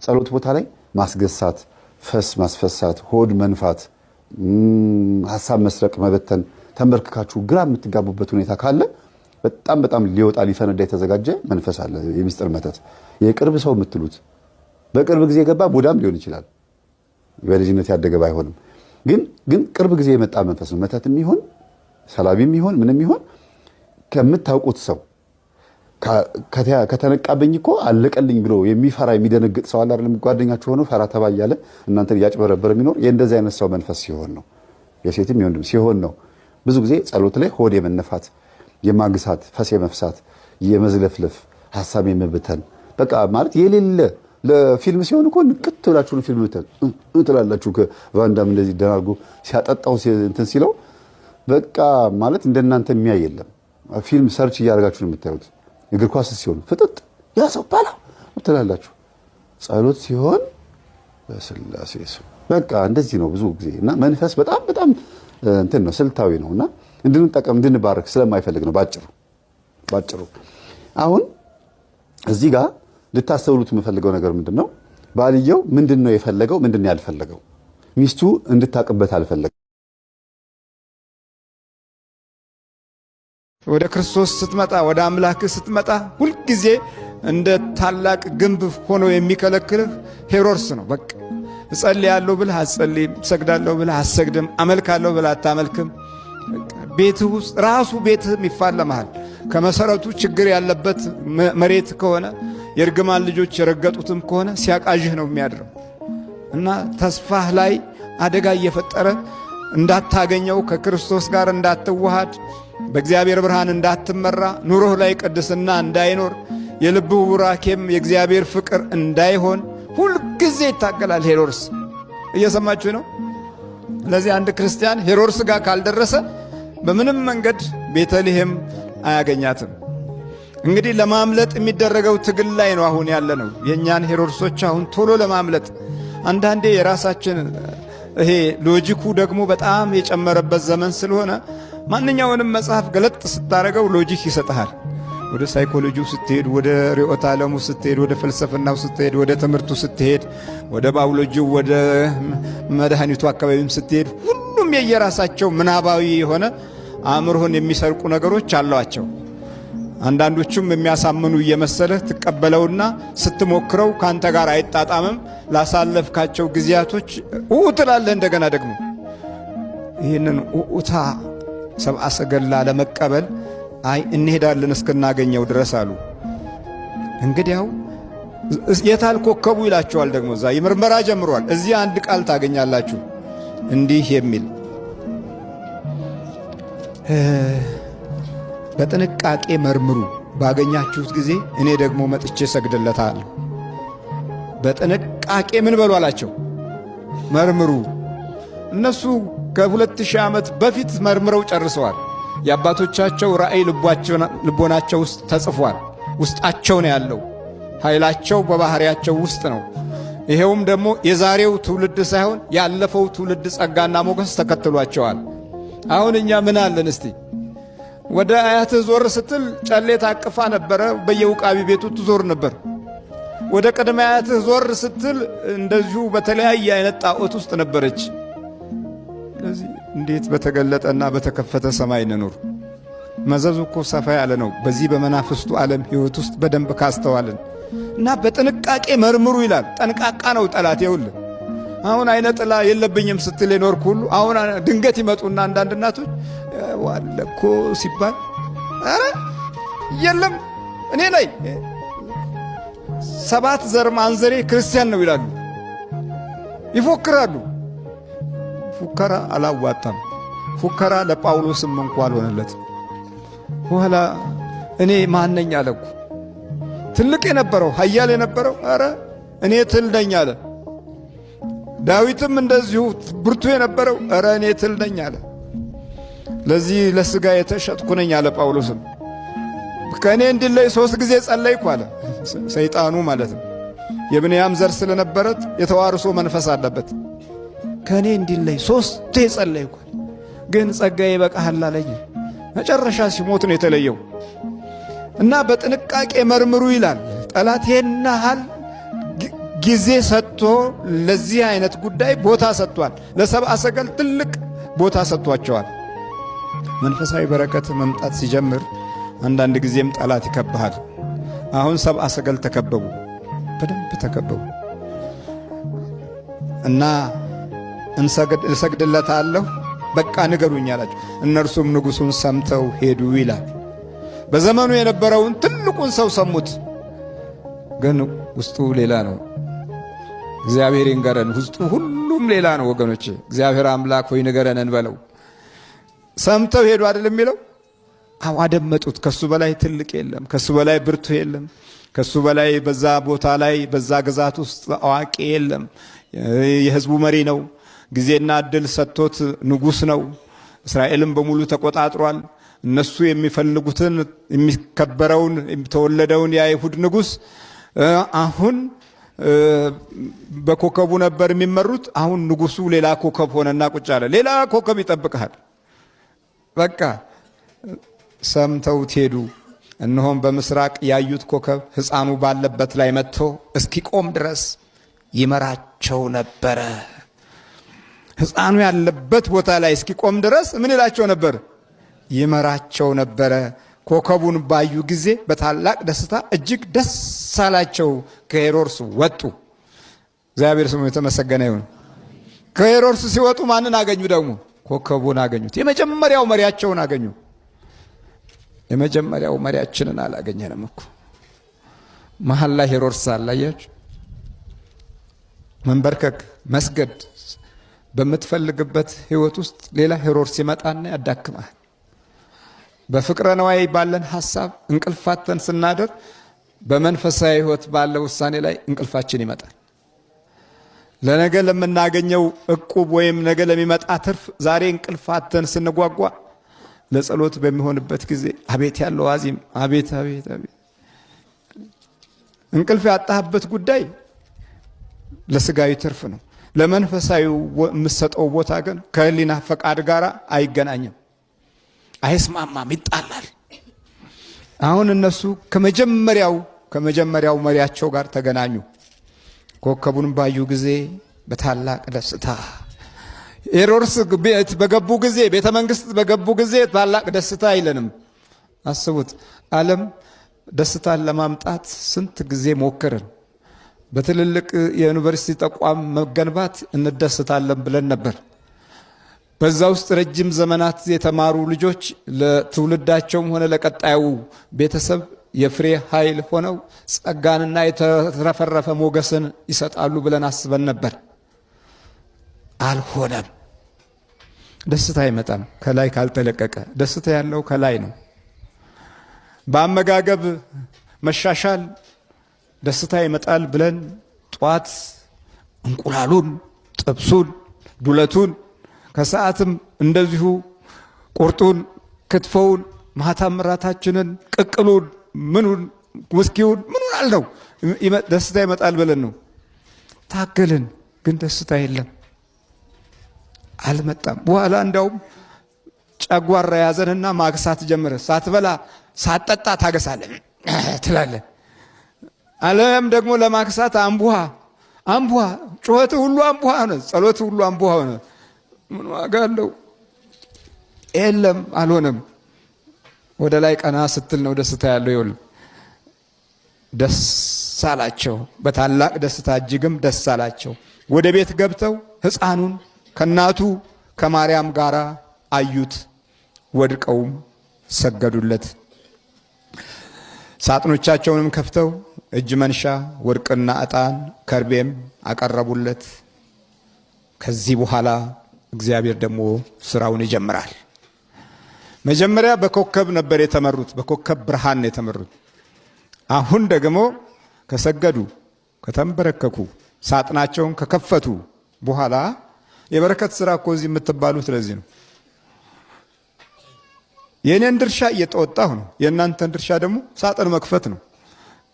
ጸሎት ቦታ ላይ ማስገሳት፣ ፈስ ማስፈሳት፣ ሆድ መንፋት፣ ሐሳብ መስረቅ፣ መበተን፣ ተንበርክካችሁ ግራ የምትጋቡበት ሁኔታ ካለ በጣም በጣም ሊወጣ ሊፈነዳ የተዘጋጀ መንፈስ አለ። የሚስጥር መተት የቅርብ ሰው የምትሉት በቅርብ ጊዜ የገባ ቡዳም ሊሆን ይችላል። በልጅነት ያደገ ባይሆንም ግን ቅርብ ጊዜ የመጣ መንፈስ ነው። መተትም ይሁን ሰላቢም ይሁን ምንም ይሁን ከምታውቁት ሰው ከተነቃበኝ እኮ አለቀልኝ ብሎ የሚፈራ የሚደነግጥ ሰው አለ አይደል? ጓደኛችሁ ሆኖ ፈራ ተባ እያለ እናንተን እያጭበረበረ የሚኖር የእንደዚህ አይነት ሰው መንፈስ ሲሆን ነው። የሴትም የወንድም ሲሆን ነው። ብዙ ጊዜ ጸሎት ላይ ሆድ የመነፋት፣ የማግሳት፣ ፈስ የመፍሳት፣ የመዝለፍለፍ፣ ሐሳብ የመበተን በቃ ማለት የሌለ ለፊልም ሲሆን እኮ ንቅት ብላችሁ ነው ፊልም ትላላችሁ። ከቫንዳም እንደዚህ ደናርጎ ሲያጠጣው እንትን ሲለው በቃ ማለት እንደናንተ የሚያይ የለም። ፊልም ሰርች እያደረጋችሁ ነው የምታዩት። እግር ኳስ ሲሆን ፍጥጥ ያ ሰው ባላ ትላላችሁ። ጸሎት ሲሆን በስላሴ ስም በቃ እንደዚህ ነው ብዙ ጊዜ እና መንፈስ በጣም በጣም እንትን ነው ስልታዊ ነውና እንድንጠቀም እንድንባረክ ስለማይፈልግ ነው ባጭሩ። አሁን እዚህ ጋር ልታስተውሉት የምፈልገው ነገር ምንድነው? ባልየው ምንድነው የፈለገው? ምንድነው ያልፈለገው? ሚስቱ እንድታቅበት አልፈለገም። ወደ ክርስቶስ ስትመጣ ወደ አምላክ ስትመጣ ሁልጊዜ እንደ ታላቅ ግንብ ሆኖ የሚከለክልህ ሄሮድስ ነው። በቃ እጸልያለሁ ብለህ አትጸልይም፣ እሰግዳለሁ ብለህ አትሰግድም፣ አመልካለሁ ብለህ አታመልክም። ቤትህ ውስጥ ራሱ ቤትህም ይፋለምሃል። ከመሰረቱ ችግር ያለበት መሬት ከሆነ የእርግማን ልጆች የረገጡትም ከሆነ ሲያቃዥህ ነው የሚያድረው እና ተስፋህ ላይ አደጋ እየፈጠረ እንዳታገኘው፣ ከክርስቶስ ጋር እንዳትዋሃድ፣ በእግዚአብሔር ብርሃን እንዳትመራ፣ ኑሮህ ላይ ቅድስና እንዳይኖር፣ የልብህ ቡራኬም የእግዚአብሔር ፍቅር እንዳይሆን ሁልጊዜ ይታገላል ሄሮድስ። እየሰማችሁ ነው? ለዚህ አንድ ክርስቲያን ሄሮድስ ጋር ካልደረሰ በምንም መንገድ ቤተልሔም አያገኛትም። እንግዲህ ለማምለጥ የሚደረገው ትግል ላይ ነው አሁን ያለ ነው። የእኛን ሄሮድሶች አሁን ቶሎ ለማምለጥ አንዳንዴ የራሳችን ይሄ ሎጂኩ ደግሞ በጣም የጨመረበት ዘመን ስለሆነ ማንኛውንም መጽሐፍ ገለጥ ስታረገው ሎጂክ ይሰጥሃል። ወደ ሳይኮሎጂው ስትሄድ፣ ወደ ርዕዮተ ዓለሙ ስትሄድ፣ ወደ ፍልስፍናው ስትሄድ፣ ወደ ትምህርቱ ስትሄድ፣ ወደ ባዮሎጂው፣ ወደ መድኃኒቱ አካባቢም ስትሄድ ሁሉም የየራሳቸው ምናባዊ የሆነ አእምሮህን የሚሰርቁ ነገሮች አሏቸው። አንዳንዶቹም የሚያሳምኑ እየመሰለህ ትቀበለውና ስትሞክረው ካንተ ጋር አይጣጣምም። ላሳለፍካቸው ጊዜያቶች ትላለህ። እንደገና ደግሞ ይህንን ኡታ ሰብአ ሰገላ ለመቀበል እንሄዳለን እስክናገኘው ድረስ አሉ። እንግዲያው የታል ኮከቡ ይላቸዋል። ደግሞ እዛ የምርመራ ጀምሯል። እዚህ አንድ ቃል ታገኛላችሁ እንዲህ የሚል በጥንቃቄ መርምሩ፣ ባገኛችሁት ጊዜ እኔ ደግሞ መጥቼ ሰግድለታለሁ። በጥንቃቄ ምን በሉ አላቸው? መርምሩ። እነሱ ከ2000 ዓመት በፊት መርምረው ጨርሰዋል። የአባቶቻቸው ራእይ ልቦናቸው ውስጥ ተጽፏል። ውስጣቸው ነው ያለው። ኃይላቸው በባህሪያቸው ውስጥ ነው። ይሄውም ደግሞ የዛሬው ትውልድ ሳይሆን ያለፈው ትውልድ ጸጋና ሞገስ ተከትሏቸዋል። አሁን እኛ ምን አለን እስቲ? ወደ አያትህ ዞር ስትል ጨሌ ታቅፋ ነበረ፣ በየውቃቢ ቤቱ ትዞር ነበር። ወደ ቅድመ አያትህ ዞር ስትል እንደዚሁ በተለያየ አይነት ጣዖት ውስጥ ነበረች። ስለዚህ እንዴት በተገለጠና በተከፈተ ሰማይ እንኑር? መዘዙ እኮ ሰፋ ያለ ነው። በዚህ በመናፍስቱ ዓለም ሕይወት ውስጥ በደንብ ካስተዋልን እና በጥንቃቄ መርምሩ ይላል። ጠንቃቃ ነው ጠላት። ይኸውልህ አሁን አይነ ጥላ የለብኝም ስትል የኖርክ ሁሉ አሁን ድንገት ይመጡና አንዳንድ እናቶች ዋለኮ ሲባል አረ የለም እኔ ነኝ 7 ዘር ማንዘሬ ክርስቲያን ነው ይላሉ፣ ይፎክራሉ። ፉከራ አላዋጣም። ፉከራ ለጳውሎስም እንኳን አልሆነለትም። በኋላ እኔ ማነኝ አለኩ። ትልቅ የነበረው ኃያል የነበረው አረ እኔ ትል ነኝ አለ። ዳዊትም እንደዚሁ ብርቱ የነበረው አረ እኔ ትል ነኝ አለ። ለዚህ ለሥጋ የተሸጥኩ ነኝ አለ ጳውሎስም። ከእኔ እንዲለይ 3 ጊዜ ጸለይኩ አለ። ሰይጣኑ ማለት ነው። የብንያም ዘር ስለነበረት የተዋርሶ መንፈስ አለበት። ከእኔ እንዲለይ 3 ጸለይኩ፣ ግን ጸጋዬ ይበቃሃል አለኝ። መጨረሻ ሲሞት ነው የተለየው። እና በጥንቃቄ መርምሩ ይላል። ጠላት ይሄን ያህል ጊዜ ሰጥቶ ለዚህ አይነት ጉዳይ ቦታ ሰጥቷል። ለሰብአ ሰገል ትልቅ ቦታ ሰጥቷቸዋል። መንፈሳዊ በረከት መምጣት ሲጀምር አንዳንድ ጊዜም ጠላት ይከብሃል። አሁን ሰብአ ሰገል ተከበቡ፣ በደንብ ተከበቡ እና እሰግድለታለሁ በቃ ንገሩኝ አላቸው። እነርሱም ንጉሡን ሰምተው ሄዱ ይላል። በዘመኑ የነበረውን ትልቁን ሰው ሰሙት፣ ግን ውስጡ ሌላ ነው። እግዚአብሔር ይንገረን፣ ውስጡ ሁሉም ሌላ ነው ወገኖቼ። እግዚአብሔር አምላክ ሆይ ንገረን እንበለው። ሰምተው ሄዱ አይደል የሚለው? አዎ አደመጡት። ከሱ በላይ ትልቅ የለም፣ ከሱ በላይ ብርቱ የለም፣ ከሱ በላይ በዛ ቦታ ላይ በዛ ግዛት ውስጥ አዋቂ የለም። የሕዝቡ መሪ ነው። ጊዜና እድል ሰጥቶት ንጉሥ ነው። እስራኤልን በሙሉ ተቆጣጥሯል። እነሱ የሚፈልጉትን የሚከበረውን የተወለደውን የአይሁድ ንጉሥ አሁን በኮከቡ ነበር የሚመሩት። አሁን ንጉሡ ሌላ ኮከብ ሆነና ቁጭ አለ። ሌላ ኮከብ ይጠብቅሃል። በቃ ሰምተውት ሄዱ። እነሆም በምስራቅ ያዩት ኮከብ ሕፃኑ ባለበት ላይ መጥቶ እስኪቆም ድረስ ይመራቸው ነበረ። ሕፃኑ ያለበት ቦታ ላይ እስኪቆም ድረስ ምን ይላቸው ነበር? ይመራቸው ነበረ። ኮከቡን ባዩ ጊዜ በታላቅ ደስታ እጅግ ደስ አላቸው። ከሄሮድስ ወጡ። እግዚአብሔር ስሙ የተመሰገነ ይሁን። ከሄሮድስ ሲወጡ ማንን አገኙ? ደግሞ ኮከቡን አገኙት። የመጀመሪያው መሪያቸውን አገኙ። የመጀመሪያው መሪያችንን አላገኘንም እኮ። መሀል ላይ ሄሮድስ አላያችሁ። መንበርከክ መስገድ በምትፈልግበት ህይወት ውስጥ ሌላ ሄሮድስ ይመጣና ያዳክማል። በፍቅረ ነዋይ ባለን ሐሳብ እንቅልፋተን ስናደር በመንፈሳዊ ህይወት ባለ ውሳኔ ላይ እንቅልፋችን ይመጣል። ለነገ ለምናገኘው እቁብ ወይም ነገ ለሚመጣ ትርፍ ዛሬ እንቅልፋተን ስንጓጓ ለጸሎት በሚሆንበት ጊዜ አቤት ያለው አዚም አቤት አቤት አቤት። እንቅልፍ ያጣህበት ጉዳይ ለስጋዊ ትርፍ ነው። ለመንፈሳዊ የምትሰጠው ቦታ ግን ከህሊና ፈቃድ ጋር አይገናኝም፣ አይስማማም፣ ይጣላል። አሁን እነሱ ከመጀመሪያው መሪያቸው ጋር ተገናኙ። ኮከቡን ባዩ ጊዜ በታላቅ ደስታ ሄሮድስ ቤት በገቡ ጊዜ ቤተ መንግስት በገቡ ጊዜ ታላቅ ደስታ አይለንም። አስቡት፣ ዓለም ደስታን ለማምጣት ስንት ጊዜ ሞከርን። በትልልቅ የዩኒቨርሲቲ ተቋም መገንባት እንደስታለን ብለን ነበር። በዛ ውስጥ ረጅም ዘመናት የተማሩ ልጆች ለትውልዳቸውም ሆነ ለቀጣዩ ቤተሰብ የፍሬ ኃይል ሆነው ጸጋንና የተረፈረፈ ሞገስን ይሰጣሉ ብለን አስበን ነበር። አልሆነም። ደስታ አይመጣም ከላይ ካልተለቀቀ። ደስታ ያለው ከላይ ነው። በአመጋገብ መሻሻል ደስታ ይመጣል ብለን ጧት እንቁላሉን፣ ጥብሱን፣ ዱለቱን ከሰዓትም እንደዚሁ ቁርጡን፣ ክትፎውን፣ ማታም ራታችንን፣ ቅቅሉን፣ ምኑን፣ ውስኪውን ምኑን አልነው ደስታ ይመጣል ብለን ነው ታገልን። ግን ደስታ የለም፣ አልመጣም። በኋላ እንዳውም ጨጓራ ያዘንና ማግሳት ጀመረ። ሳትበላ ሳትጠጣ ታገሳለን ትላለን። አለም ደግሞ ለማክሳት አንቡሃ ጩኸት ሁሉ አንቡሃ ሆነ፣ ጸሎት ሁሉ አንቡሃ ሆነ። ምን ዋጋ አለው? የለም፣ አልሆነም። ወደ ላይ ቀና ስትል ነው ደስታ ያለው። ይኸውልህ ደስ አላቸው፣ በታላቅ ደስታ እጅግም ደስ አላቸው። ወደ ቤት ገብተው ሕፃኑን ከእናቱ ከማርያም ጋር አዩት፣ ወድቀውም ሰገዱለት። ሳጥኖቻቸውንም ከፍተው እጅ መንሻ ወርቅና ዕጣን ከርቤም አቀረቡለት። ከዚህ በኋላ እግዚአብሔር ደግሞ ስራውን ይጀምራል። መጀመሪያ በኮከብ ነበር የተመሩት፣ በኮከብ ብርሃን ነው የተመሩት። አሁን ደግሞ ከሰገዱ ከተንበረከኩ ሳጥናቸውን ከከፈቱ በኋላ የበረከት ስራ እኮ እዚህ የምትባሉት ለዚህ ነው። የኔን ድርሻ እየተወጣሁ ነው። የእናንተን ድርሻ ደግሞ ሳጥን መክፈት ነው፣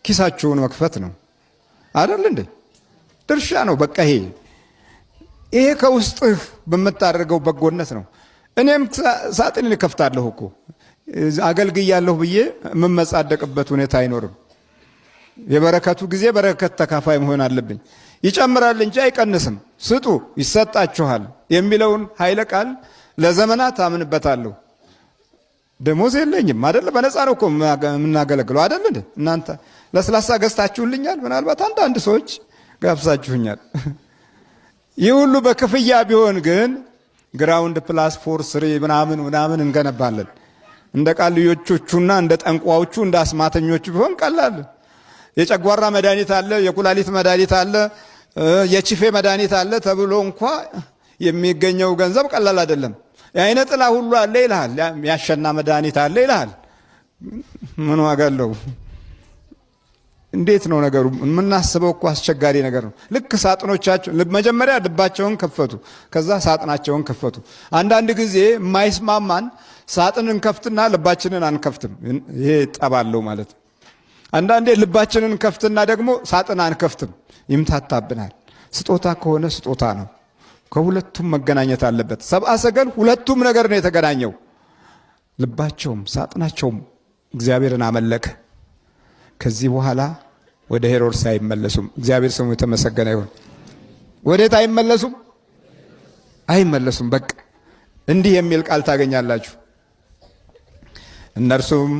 ኪሳችሁን መክፈት ነው። አይደል እንዴ? ድርሻ ነው። በቃ ይሄ ከውስጥህ በምታደርገው በጎነት ነው። እኔም ሳጥንን እከፍታለሁ እኮ አገልግያለሁ ብዬ የምመጻደቅበት ሁኔታ አይኖርም። የበረከቱ ጊዜ በረከት ተካፋይ መሆን አለብኝ። ይጨምራል እንጂ አይቀንስም። ስጡ ይሰጣችኋል የሚለውን ኃይለ ቃል ለዘመናት አምንበታለሁ። ደሞዝ የለኝም አይደል? በነፃ ነው እኮ የምናገለግለው አይደል? እናንተ ለስላሳ ገዝታችሁልኛል። ምናልባት አንዳንድ ሰዎች ጋብዛችሁኛል። ይህ ሁሉ በክፍያ ቢሆን ግን ግራውንድ ፕላስ 4 ምናምን እንገነባለን። እንደ ቃልዮቹና እንደ ጠንቋዎቹ እንደ አስማተኞቹ ቢሆን ቀላል። የጨጓራ መድኃኒት አለ፣ የኩላሊት መድኃኒት አለ፣ የቺፌ መድኃኒት አለ ተብሎ እንኳ የሚገኘው ገንዘብ ቀላል አይደለም። የአይነ ጥላ ሁሉ አለ ይልሃል። ያሸና መድኃኒት አለ ይልሃል። ምን ዋጋ አለው? እንዴት ነው ነገሩ? የምናስበው እኮ አስቸጋሪ ነገር ነው። ልክ ሳጥኖቻቸው መጀመሪያ ልባቸውን ከፈቱ፣ ከዛ ሳጥናቸውን ከፈቱ። አንዳንድ ጊዜ የማይስማማን ሳጥን እንከፍትና ልባችንን አንከፍትም። ይሄ ጠባለው ማለት ነው። አንዳንዴ ልባችንን ከፍትና ደግሞ ሳጥን አንከፍትም፣ ይምታታብናል። ስጦታ ከሆነ ስጦታ ነው። ከሁለቱም መገናኘት አለበት። ሰብአ ሰገል ሁለቱም ነገር ነው የተገናኘው። ልባቸውም ሳጥናቸውም እግዚአብሔርን አመለከ። ከዚህ በኋላ ወደ ሄሮድስ አይመለሱም። እግዚአብሔር ስሙ የተመሰገነ ይሁን። ወዴት አይመለሱም? አይመለሱም። በቃ እንዲህ የሚል ቃል ታገኛላችሁ። እነርሱም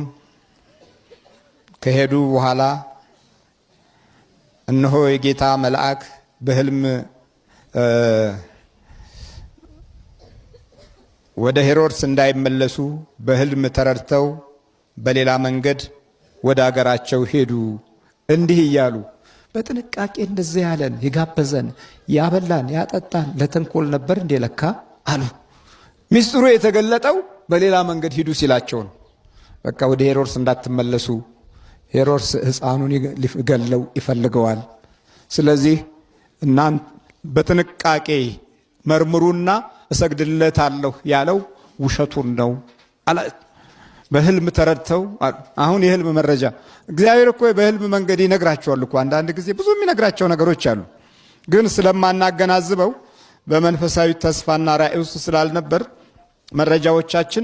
ከሄዱ በኋላ እነሆ የጌታ መልአክ በሕልም ወደ ሄሮድስ እንዳይመለሱ በሕልም ተረድተው በሌላ መንገድ ወደ አገራቸው ሄዱ። እንዲህ እያሉ በጥንቃቄ እንደዚህ ያለን የጋበዘን ያበላን ያጠጣን ለተንኮል ነበር እንዴ ለካ አሉ። ሚስጥሩ የተገለጠው በሌላ መንገድ ሂዱ ሲላቸው ነው። በቃ ወደ ሄሮድስ እንዳትመለሱ፣ ሄሮድስ ሕፃኑን ሊገለው ይፈልገዋል። ስለዚህ እናንተ በጥንቃቄ መርምሩና እሰግድለታለሁ ያለው ውሸቱን ነው አለ። በሕልም ተረድተው አሁን የሕልም መረጃ እግዚአብሔር እኮ በሕልም መንገድ ይነግራቸዋል እኮ። አንዳንድ ጊዜ ብዙ የሚነግራቸው ነገሮች አሉ፣ ግን ስለማናገናዝበው በመንፈሳዊ ተስፋና ራእይ ውስጥ ስላልነበር መረጃዎቻችን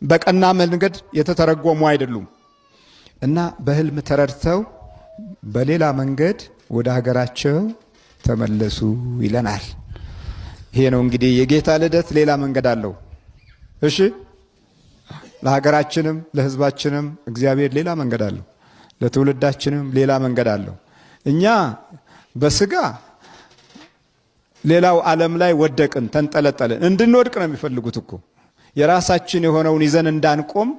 በቀና መንገድ የተተረጎሙ አይደሉም። እና በሕልም ተረድተው በሌላ መንገድ ወደ ሀገራቸው ተመለሱ ይለናል። ይሄ ነው እንግዲህ የጌታ ልደት ሌላ መንገድ አለው። እሺ ለሀገራችንም ለሕዝባችንም እግዚአብሔር ሌላ መንገድ አለው። ለትውልዳችንም ሌላ መንገድ አለው። እኛ በስጋ ሌላው ዓለም ላይ ወደቅን፣ ተንጠለጠልን። እንድንወድቅ ነው የሚፈልጉት እኮ። የራሳችን የሆነውን ይዘን እንዳንቆም፣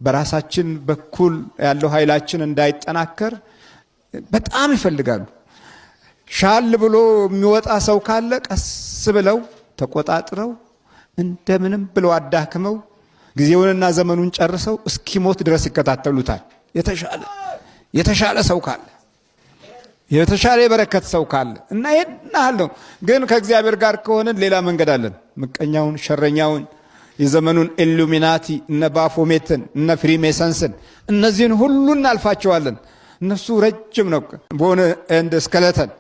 በራሳችን በኩል ያለው ኃይላችን እንዳይጠናከር በጣም ይፈልጋሉ። ሻል ብሎ የሚወጣ ሰው ካለ ቀስ ብለው ተቆጣጥረው እንደምንም ብለው አዳክመው ጊዜውንና ዘመኑን ጨርሰው እስኪሞት ድረስ ይከታተሉታል። የተሻለ ሰው ካለ፣ የተሻለ የበረከት ሰው ካለ እና ይሄናለው። ግን ከእግዚአብሔር ጋር ከሆነን ሌላ መንገድ አለን። ምቀኛውን፣ ሸረኛውን፣ የዘመኑን ኢሉሚናቲ እነ ባፎሜትን እነ ፍሪሜሰንስን እነዚህን ሁሉ እናልፋቸዋለን። እነሱ ረጅም ነው በሆነ እንደ ስከለተን።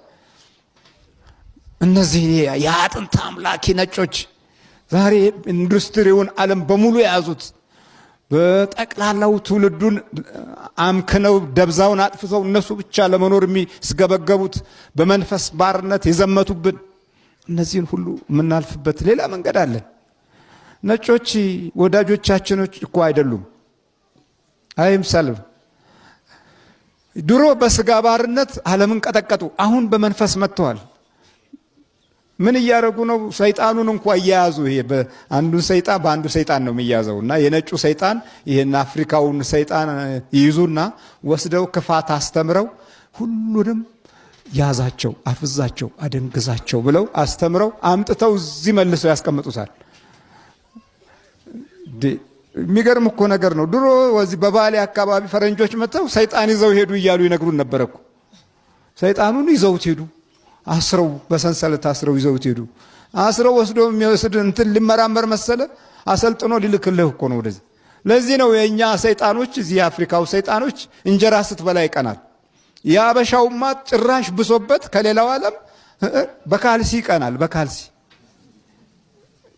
እነዚህ የአጥንት አምላኪ ነጮች ዛሬ ኢንዱስትሪውን ዓለም በሙሉ የያዙት በጠቅላላው ትውልዱን አምክነው ደብዛውን አጥፍተው እነሱ ብቻ ለመኖር የሚስገበገቡት በመንፈስ ባርነት የዘመቱብን እነዚህን ሁሉ የምናልፍበት ሌላ መንገድ አለን። ነጮች ወዳጆቻችን እኮ አይደሉም። አይምሰልም። ድሮ በስጋ ባርነት ዓለምን ቀጠቀጡ። አሁን በመንፈስ መጥተዋል። ምን እያደረጉ ነው? ሰይጣኑን እንኳ እያያዙ። ይሄ አንዱን ሰይጣን በአንዱ ሰይጣን ነው የሚያዘው። እና የነጩ ሰይጣን ይሄን አፍሪካውን ሰይጣን ይይዙና ወስደው ክፋት አስተምረው ሁሉንም ያዛቸው፣ አፍዛቸው፣ አደንግዛቸው ብለው አስተምረው አምጥተው እዚህ መልሰው ያስቀምጡታል። የሚገርም እኮ ነገር ነው። ድሮ ወዚህ በባሌ አካባቢ ፈረንጆች መጥተው ሰይጣን ይዘው ሄዱ እያሉ ይነግሩን ነበር እኮ። ሰይጣኑን ይዘውት ሄዱ፣ አስረው በሰንሰለት አስረው ይዘውት ሄዱ። አስረው ወስዶ የሚወስድ እንትን ሊመራመር መሰለ አሰልጥኖ ሊልክልህ እኮ ነው ወደዚህ። ለዚህ ነው የእኛ ሰይጣኖች፣ እዚህ የአፍሪካው ሰይጣኖች እንጀራ ስትበላ ይቀናል። የአበሻውማ ጭራሽ ብሶበት ከሌላው ዓለም በካልሲ ይቀናል። በካልሲ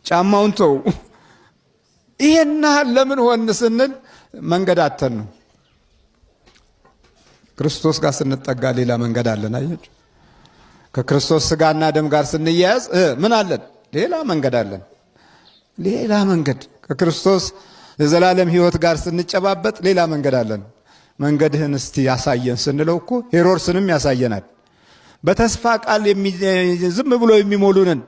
ጫማውን ተው። ይሄና ለምን ሆን ስንል መንገድ አተን ነው። ክርስቶስ ጋር ስንጠጋ ሌላ መንገድ አለን። አያችሁ፣ ከክርስቶስ ስጋና ደም ጋር ስንያያዝ ምን አለን? ሌላ መንገድ አለን። ሌላ መንገድ ከክርስቶስ የዘላለም ሕይወት ጋር ስንጨባበጥ ሌላ መንገድ አለን። መንገድህን እስቲ ያሳየን ስንለው እኮ ሄሮድስንም ያሳየናል። በተስፋ ቃል ዝም ብሎ የሚሞሉንን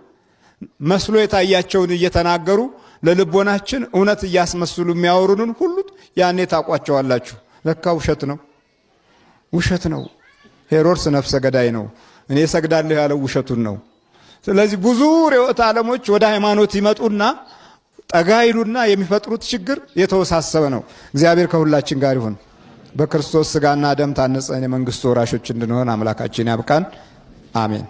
መስሎ የታያቸውን እየተናገሩ ለልቦናችን እውነት እያስመስሉ የሚያወሩንን ሁሉ ያኔ ታውቋቸዋላችሁ። ለካ ውሸት ነው፣ ውሸት ነው። ሄሮድስ ነፍሰ ገዳይ ነው። እኔ ሰግዳለሁ ያለው ውሸቱን ነው። ስለዚህ ብዙ ርዕዮተ ዓለሞች ወደ ሃይማኖት ይመጡና ጠጋ ይሉና የሚፈጥሩት ችግር የተወሳሰበ ነው። እግዚአብሔር ከሁላችን ጋር ይሁን። በክርስቶስ ስጋና ደም ታነጸን የመንግስቱ ወራሾች እንድንሆን አምላካችን ያብቃን። አሜን።